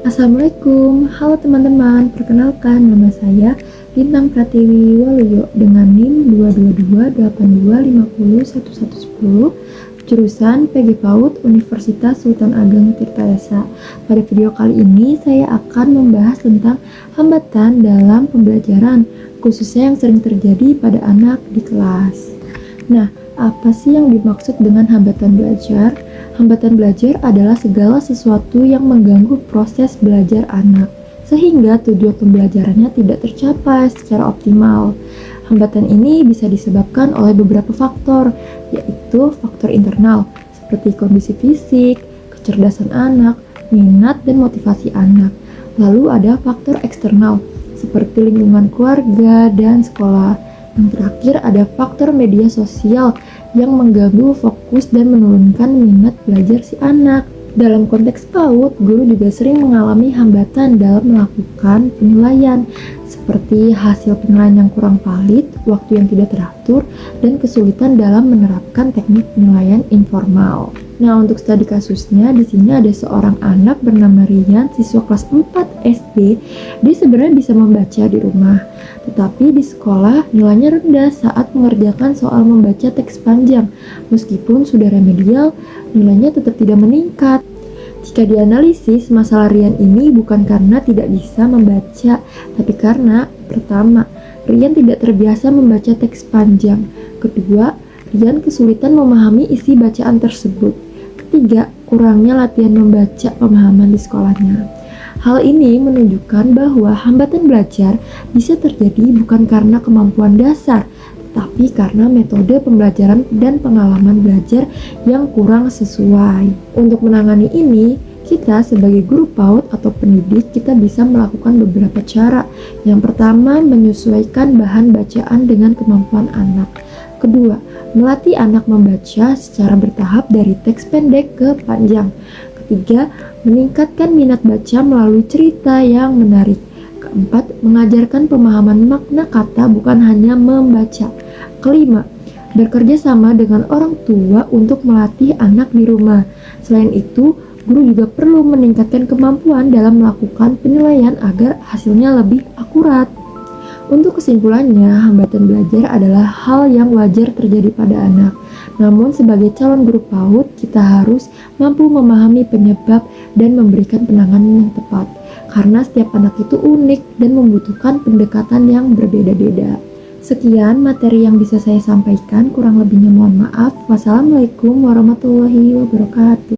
Assalamualaikum, halo teman-teman, perkenalkan nama saya Bintang Pratiwi Waluyo dengan NIM 22282501110, jurusan PG PAUD Universitas Sultan Ageng Tirtayasa. Pada video kali ini saya akan membahas tentang hambatan dalam pembelajaran, khususnya yang sering terjadi pada anak di kelas. Nah, apa sih yang dimaksud dengan hambatan belajar? Hambatan belajar adalah segala sesuatu yang mengganggu proses belajar anak, sehingga tujuan pembelajarannya tidak tercapai secara optimal. Hambatan ini bisa disebabkan oleh beberapa faktor, yaitu faktor internal, seperti kondisi fisik, kecerdasan anak, minat, dan motivasi anak. Lalu ada faktor eksternal, seperti lingkungan keluarga dan sekolah. Yang terakhir ada faktor media sosial yang mengganggu fokus dan menurunkan minat belajar si anak. Dalam konteks PAUD, guru juga sering mengalami hambatan dalam melakukan penilaian, seperti hasil penilaian yang kurang valid, waktu yang tidak teratur, dan kesulitan dalam menerapkan teknik penilaian informal. Nah, untuk studi kasusnya, di sini ada seorang anak bernama Rian, siswa kelas 4 SD. Dia sebenarnya bisa membaca di rumah, tetapi di sekolah nilainya rendah saat mengerjakan soal membaca teks panjang. Meskipun sudah remedial, nilainya tetap tidak meningkat. Jika dianalisis, masalah Rian ini bukan karena tidak bisa membaca, tapi karena pertama, Rian tidak terbiasa membaca teks panjang. Kedua, Rian kesulitan memahami isi bacaan tersebut. Ketiga, kurangnya latihan membaca pemahaman di sekolahnya. Hal ini menunjukkan bahwa hambatan belajar bisa terjadi bukan karena kemampuan dasar, tetapi karena metode pembelajaran dan pengalaman belajar yang kurang sesuai. Untuk menangani ini, kita sebagai guru PAUD atau pendidik, kita bisa melakukan beberapa cara. Yang pertama, menyesuaikan bahan bacaan dengan kemampuan anak. Kedua, melatih anak membaca secara bertahap dari teks pendek ke panjang. Ketiga, meningkatkan minat baca melalui cerita yang menarik. Keempat, mengajarkan pemahaman makna kata bukan hanya membaca. Kelima, bekerja sama dengan orang tua untuk melatih anak di rumah. Selain itu, guru juga perlu meningkatkan kemampuan dalam melakukan penilaian agar hasilnya lebih akurat. Untuk kesimpulannya, hambatan belajar adalah hal yang wajar terjadi pada anak. Namun sebagai calon guru PAUD, kita harus mampu memahami penyebab dan memberikan penanganan yang tepat. Karena setiap anak itu unik dan membutuhkan pendekatan yang berbeda-beda. Sekian materi yang bisa saya sampaikan, kurang lebihnya mohon maaf. Wassalamualaikum warahmatullahi wabarakatuh.